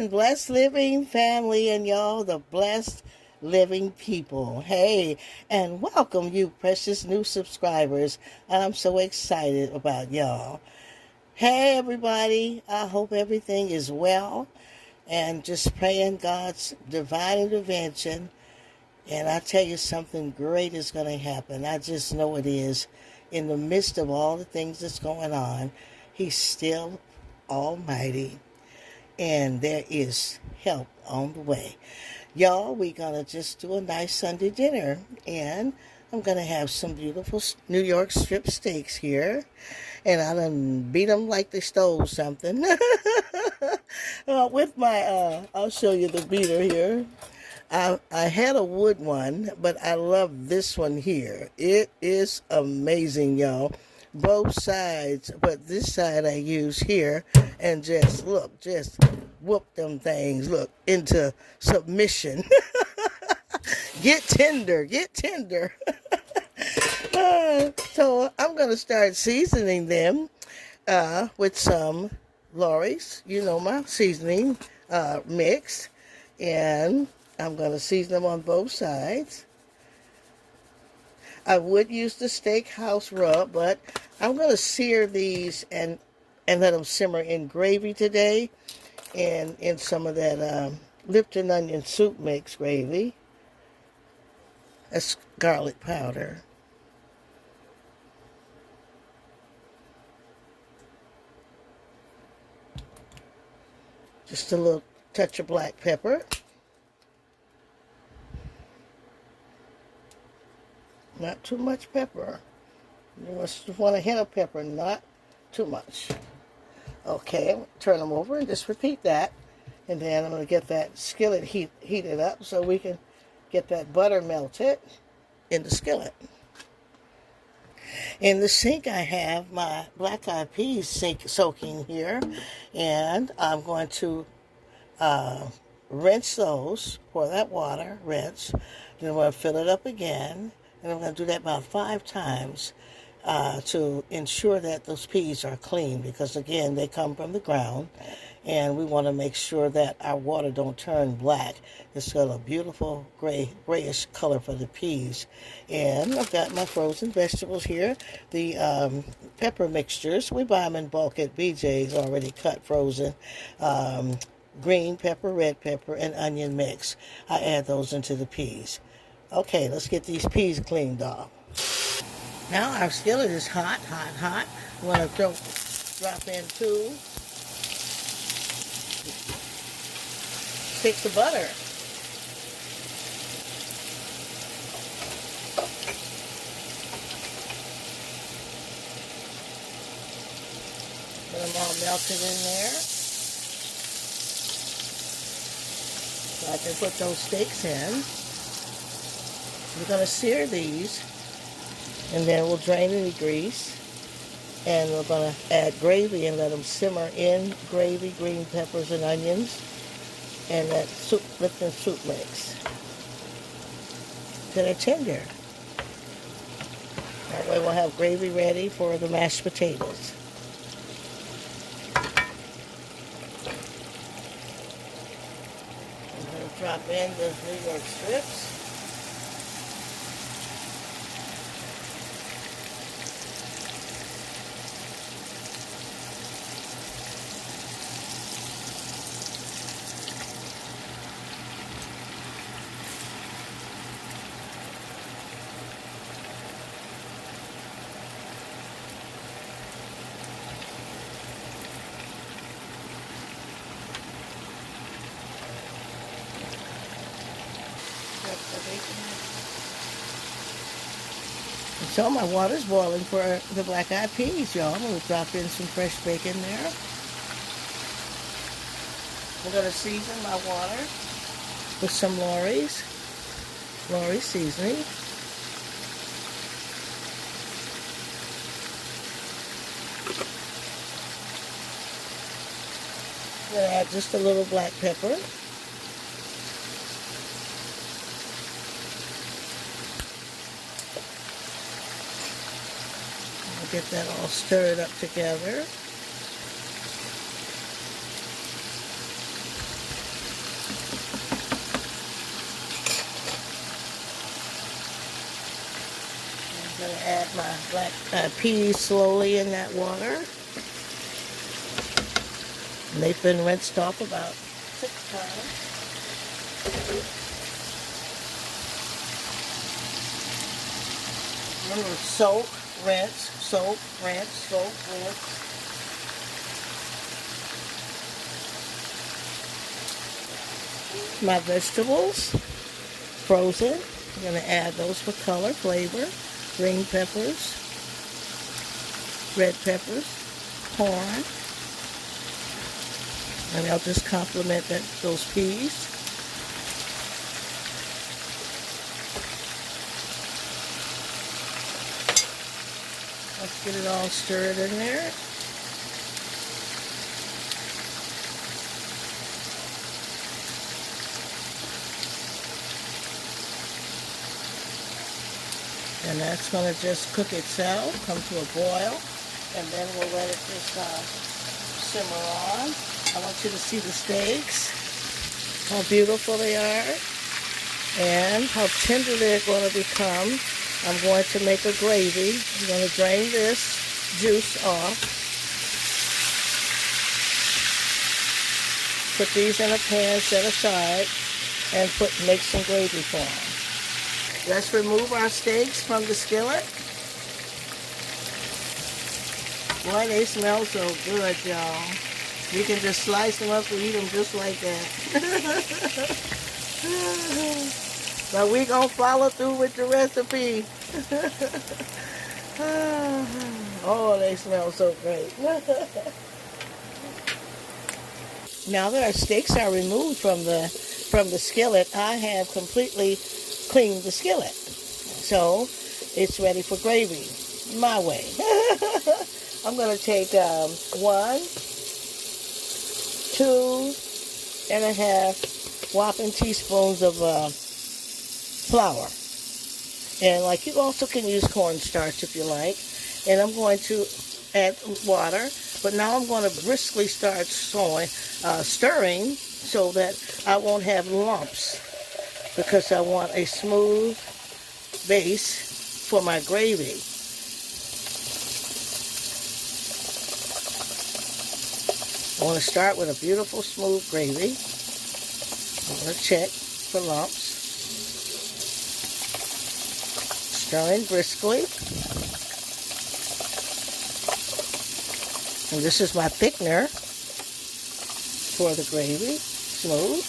Blessed Living family and y'all, the blessed living people. Hey, and welcome you precious new subscribers. I'm so excited about y'all. Hey everybody, I hope everything is well and just praying God's divine intervention. And I tell you, something great is going to happen. I just know it is. In the midst of all the things that's going on, He's still almighty. And there is help on the way. Y'all, we're going to just do a nice Sunday dinner. And I'm going to have some beautiful New York strip steaks here. And I done beat them like they stole something. With my, I'll show you the beater here. I had a wood one, but I love this one here. It is amazing, y'all. Both sides, but this side I use here, and just whoop them things, look, into submission. Get tender, get tender. So I'm going to start seasoning them with some Lori's, you know, my seasoning mix, and I'm going to season them on both sides. I would use the steakhouse rub, but I'm going to sear these and let them simmer in gravy today, and in some of that Lipton onion soup mix gravy. That's garlic powder. Just a little touch of black pepper. Not too much pepper. You just want a hint of pepper, not too much. Okay, turn them over and just repeat that. And then I'm going to get that skillet heated up so we can get that butter melted in the skillet. In the sink, I have my black-eyed peas soaking here. And I'm going to rinse those, pour that water, rinse. Then I'm going to fill it up again. And I'm going to do that about 5 times to ensure that those peas are clean, because again, they come from the ground, and we want to make sure that our water don't turn black. It's got a beautiful grayish color for the peas. And I've got my frozen vegetables here. The pepper mixtures, we buy them in bulk at BJ's, already cut, frozen. Green pepper, red pepper, and onion mix. I add those into the peas. Okay, let's get these peas cleaned off. Now our skillet is hot, hot, hot. I'm going to drop in 2 sticks of butter. Get them all melted in there. So I can put those steaks in. We're going to sear these, and then we'll drain any grease, and we're going to add gravy and let them simmer in gravy, green peppers and onions, and that Lipton soup mix. Till they're tender. That way we'll have gravy ready for the mashed potatoes. I'm going to drop in those New York strips. So my water's boiling for the black-eyed peas, y'all. I'm going to drop in some fresh bacon there. I'm going to season my water with some Lori's seasoning. I'm going to add just a little black pepper. Get that all stirred up together. I'm going to add my black peas slowly in that water. And they've been rinsed off about 6 times. Remember, soak, rinse, soak, rinse, soak, rinse. My vegetables, frozen. I'm going to add those for color, flavor. Green peppers, red peppers, corn. And I'll just complement those peas. Let's get it all stirred in there. And that's going to just cook itself, come to a boil, and then we'll let it just simmer on. I want you to see the steaks, how beautiful they are, and how tender they're going to become. I'm going to make a gravy. I'm going to drain this juice off. Put these in a pan, set aside, and make some gravy for them. Let's remove our steaks from the skillet. Boy, they smell so good, y'all. You can just slice them up and eat them just like that. But we gonna follow through with the recipe. Oh, they smell so great. Now that our steaks are removed from the skillet, I have completely cleaned the skillet. So it's ready for gravy, my way. I'm going to take 1, 2.5 whopping teaspoons of flour. And like you also can use cornstarch if you like. And I'm going to add water. But now I'm going to briskly start stirring so that I won't have lumps, because I want a smooth base for my gravy. I want to start with a beautiful smooth gravy. I'm going to check for lumps. Stirring briskly. And this is my thickener for the gravy. Smooth.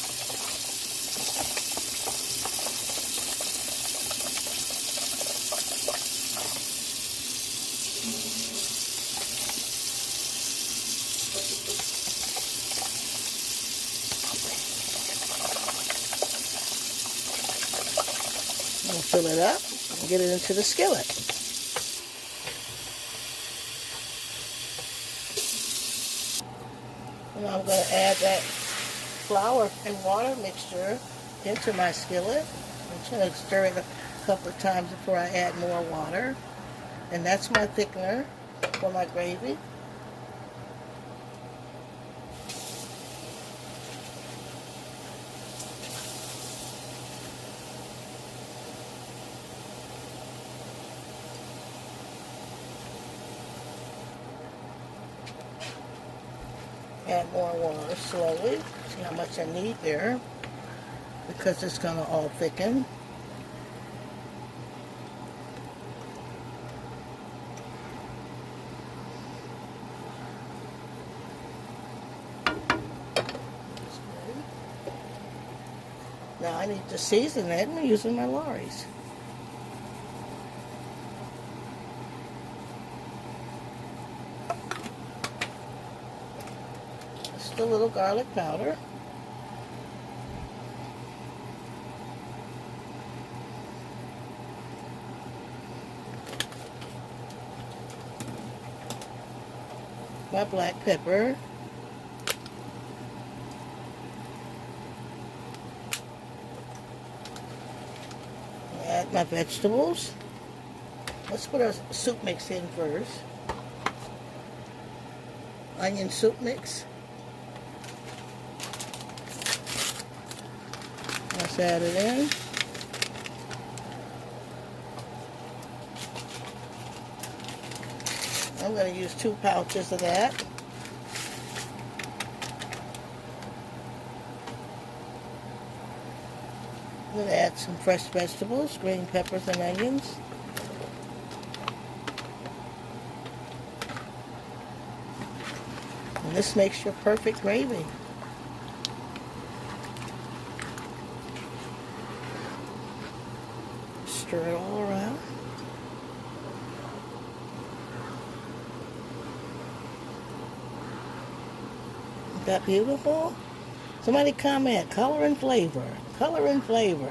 I'll fill it up and get it into the skillet. And I'm going to add that flour and water mixture into my skillet. I'm just going to stir it a couple of times before I add more water. And that's my thickener for my gravy. Add more water slowly. See how much I need there, because it's going to all thicken. Now I need to season it. I'm using my Lorry's. Just a little garlic powder. My black pepper. Add my vegetables. Let's put our soup mix in first. Onion soup mix. Let's add it in. I'm going to use 2 pouches of that. I'm going to add some fresh vegetables, green peppers and onions. And this makes your perfect gravy. Stir it all around. Isn't that beautiful? Somebody comment, color and flavor. Color and flavor.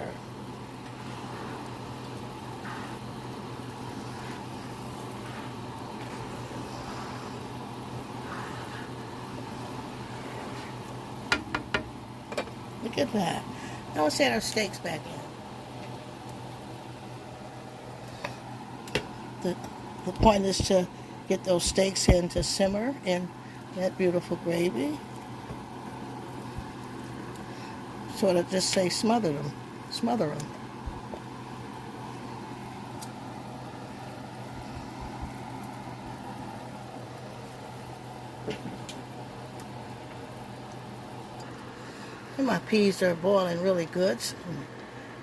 Look at that. Now let's add our steaks back in. The point is to get those steaks in to simmer in that beautiful gravy. Sort of just say smother them. Smother them. And my peas are boiling really good,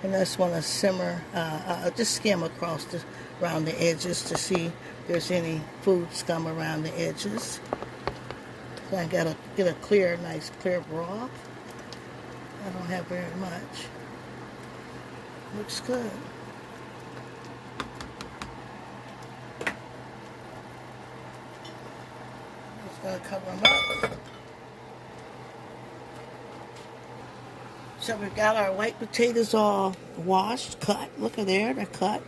and I just want to simmer, just skim across around the edges to see if there's any food scum around the edges. So I gotta get a nice clear broth. I don't have very much. Looks good. Just gonna cover them up. So we've got our white potatoes all washed, cut. Look at there, they're cut.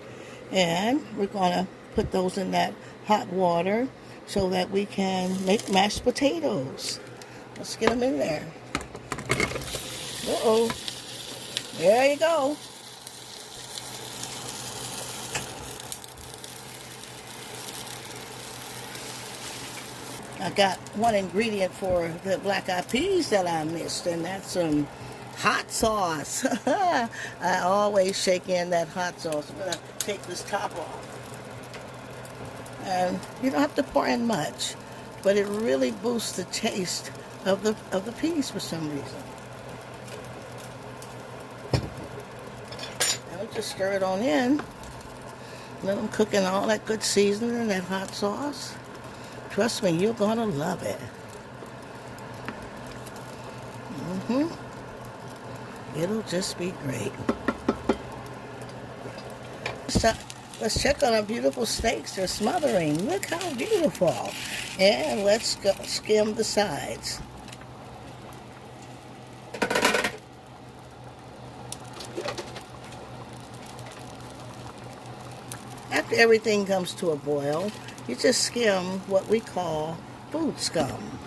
And we're going to put those in that hot water so that we can make mashed potatoes. Let's get them in there. Uh-oh. There you go. I got one ingredient for the black-eyed peas that I missed, and that's some hot sauce. I always shake in that hot sauce. I'm going to take this top off. And you don't have to pour in much, but it really boosts the taste of the peas for some reason. And we'll just stir it on in. Let them cook in all that good seasoning and that hot sauce. Trust me, you're going to love it. It'll just be great. So, let's check on our beautiful steaks. They're smothering. Look how beautiful. And let's go skim the sides. After everything comes to a boil, you just skim what we call food scum.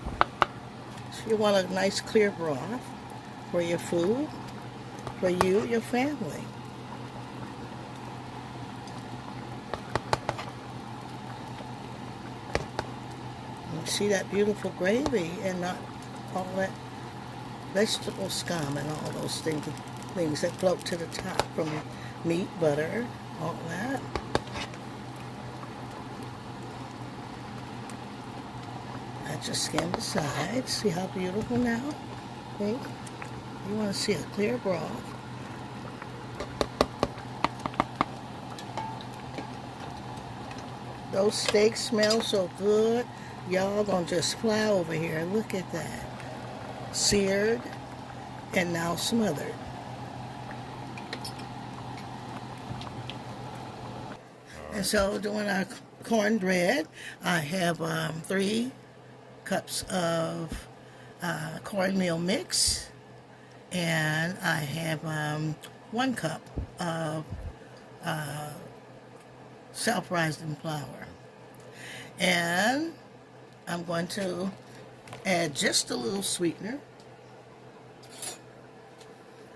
So you want a nice clear broth for your food, for you, your family. You see that beautiful gravy and not all that vegetable scum and all those things that float to the top from meat, butter, all that. I just skimmed the sides. See how beautiful now? See? You want to see a clear broth. Those steaks smell so good. Y'all gonna just fly over here. Look at that. Seared and now smothered. And so doing our cornbread, I have 3 cups of cornmeal mix, and I have 1 cup of self-rising flour. And I'm going to add just a little sweetener.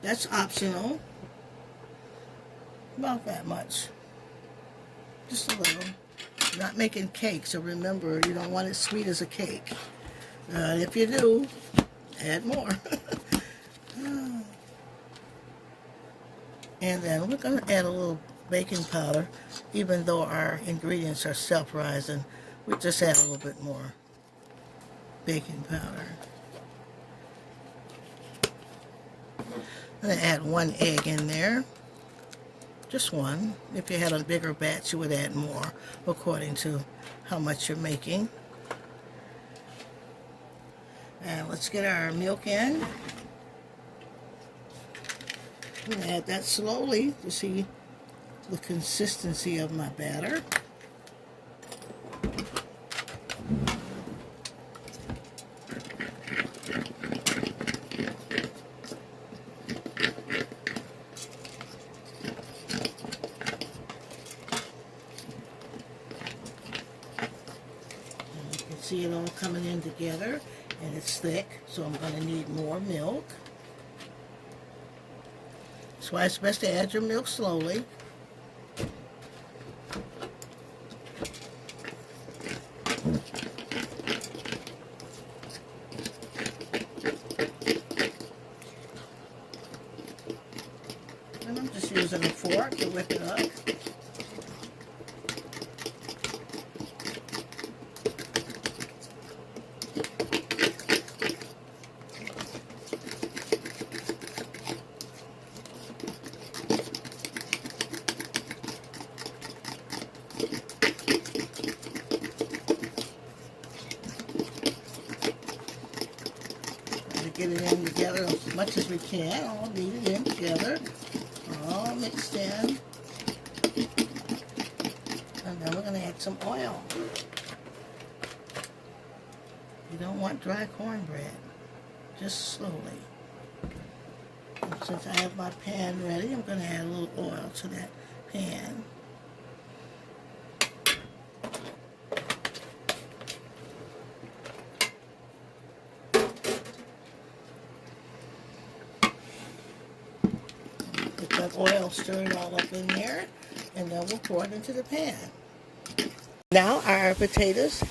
That's optional. About that much. Just a little. I'm not making cake, so remember, you don't want it sweet as a cake. If you do, add more. And then we're going to add a little baking powder, even though our ingredients are self-rising. We just add a little bit more baking powder. I'm going to add 1 egg in there. Just 1. If you had a bigger batch, you would add more according to how much you're making. And let's get our milk in. I'm going to add that slowly to see the consistency of my batter. See it all coming in together, and it's thick, so I'm going to need more milk. That's why it's best to add your milk slowly. And I'm just using a fork to whip it up. Get it in together as much as we can. All knead it in together. All mixed in. And then we're going to add some oil. You don't want dry cornbread. Just slowly. And since I have my pan ready, I'm going to add a little oil to that pan. That oil stirred all up in there, and then we'll pour it into the pan. Now our potatoes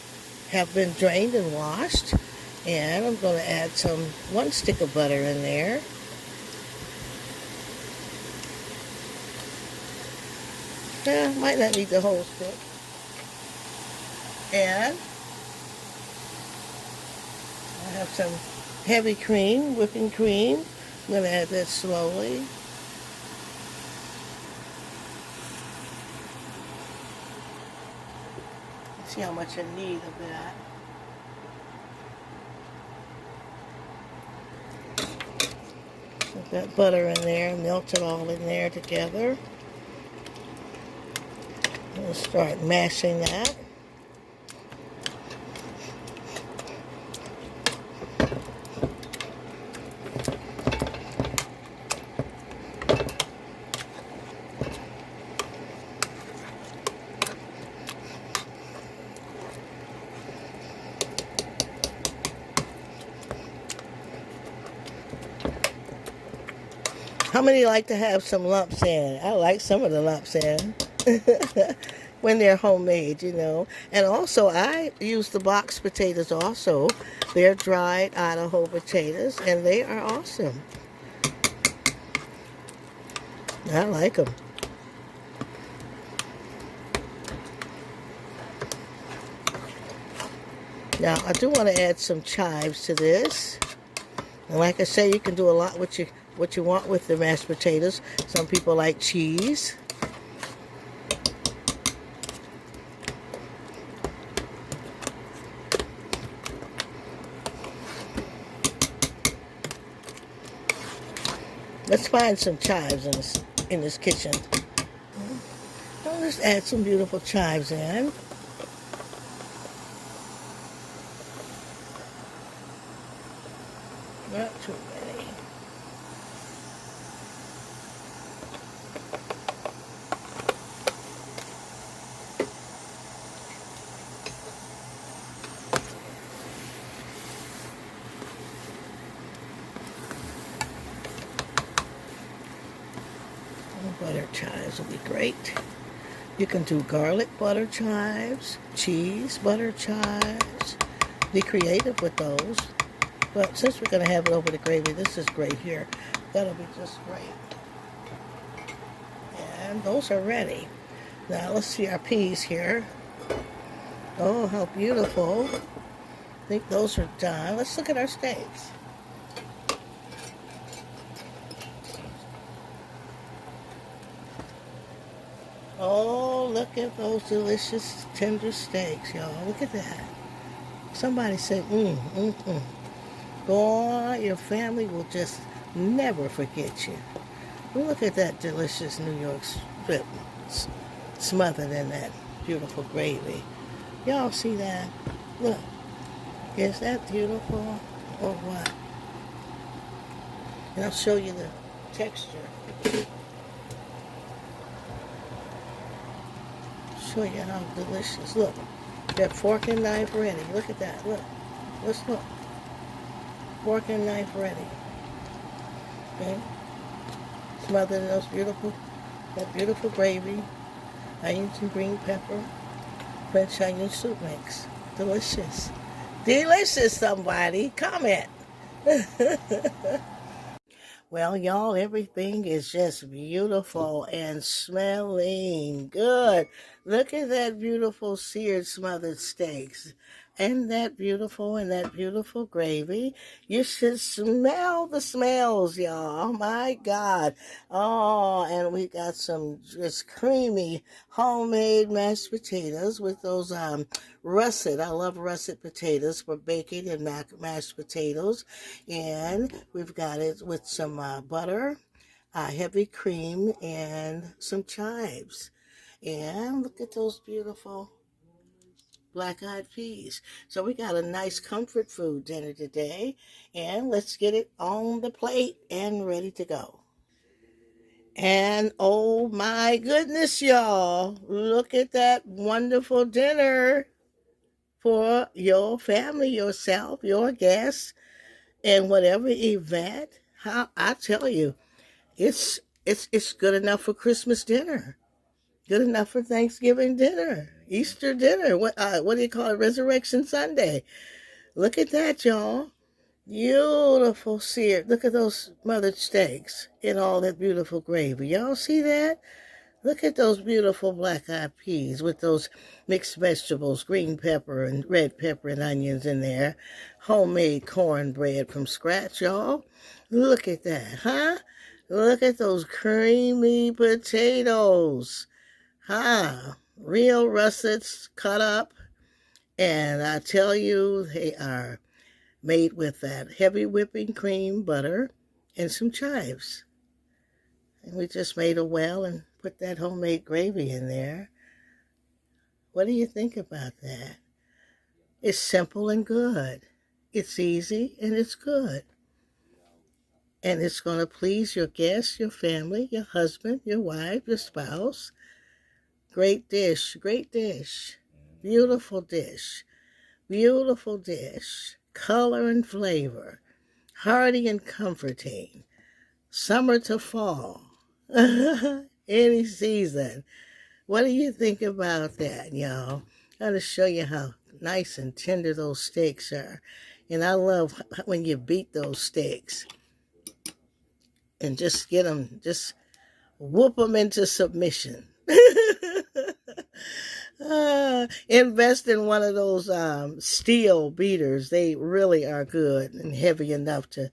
have been drained and washed, and I'm going to add 1 stick of butter in there. Might not need the whole stick. And I have some heavy cream, whipping cream. I'm going to add that slowly. See how much I need of that. Put that butter in there, melt it all in there together. We'll start mashing that. How many like to have some lumps in? I like some of the lumps in when they're homemade, you know. And also, I use the box potatoes also. They're dried Idaho potatoes, and they are awesome. I like them. Now, I do want to add some chives to this. And like I say, you can do a lot with what you want with the mashed potatoes. Some people like cheese. Let's find some chives in this kitchen. I'll just add some beautiful chives in. Not too many. Butter chives will be great. You can do garlic butter chives, cheese butter chives. Be creative with those. But since we're going to have it over the gravy, this is great here. That'll be just great. And those are ready. Now let's see our peas here. Oh, how beautiful. I think those are done. Let's look at our steaks. Oh, look at those delicious tender steaks, y'all. Look at that. Somebody said, mm. Boy, your family will just never forget you. Look at that delicious New York strip smothered in that beautiful gravy. Y'all see that? Look, is that beautiful or what? And I'll show you the texture. Show you how delicious. Look, that fork and knife ready. Look at that. Look. Let's look. Fork and knife ready. Okay. Smothered in that beautiful gravy, onions and green pepper, French onion soup mix. Delicious. Delicious, somebody. Comment. Well, y'all, everything is just beautiful and smelling good. Look at that beautiful seared smothered steaks. And that beautiful gravy. You should smell the smells, y'all. My God. Oh, and we got some just creamy homemade mashed potatoes with those russet. I love russet potatoes for baking and mashed potatoes. And we've got it with some butter, heavy cream, and some chives. And look at those beautiful black-eyed peas. So we got a nice comfort food dinner today. And let's get it on the plate and ready to go. And oh my goodness, y'all, look at that wonderful dinner for your family, yourself, your guests, and whatever event. How I tell you, it's good enough for Christmas dinner, good enough for Thanksgiving dinner, Easter dinner. What do you call it? Resurrection Sunday. Look at that, y'all. Beautiful seared. Look at those smothered steaks in all that beautiful gravy. Y'all see that? Look at those beautiful black-eyed peas with those mixed vegetables, green pepper and red pepper and onions in there. Homemade cornbread from scratch, y'all. Look at that, huh? Look at those creamy potatoes. Huh? Real russets cut up. And I tell you, they are made with that heavy whipping cream, butter, and some chives. And we just made a well and put that homemade gravy in there. What do you think about that? It's simple and good. It's easy and it's good. And it's going to please your guests, your family, your husband, your wife, your spouse. Great dish, great dish. Beautiful dish. Beautiful dish. Color and flavor. Hearty and comforting. Summer to fall. Any season. What do you think about that, y'all? I'm going to show you how nice and tender those steaks are. And I love when you beat those steaks and just get them, just whoop them into submission. Invest in one of those steel beaters. They really are good and heavy enough to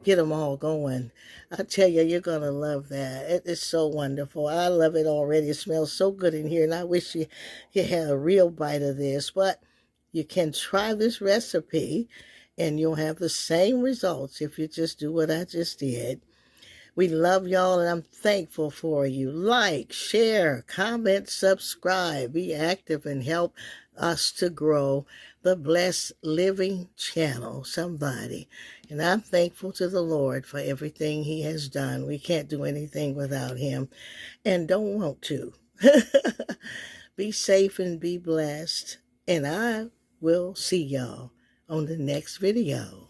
get them all going. I tell you, you're going to love that. It is so wonderful. I love it already. It smells so good in here, and I wish you had a real bite of this. But you can try this recipe, and you'll have the same results if you just do what I just did. We love y'all, and I'm thankful for you. Like, share, comment, subscribe. Be active and help us to grow the Blessed Living channel, somebody. And I'm thankful to the Lord for everything he has done. We can't do anything without him and don't want to. Be safe and be blessed. And I will see y'all on the next video.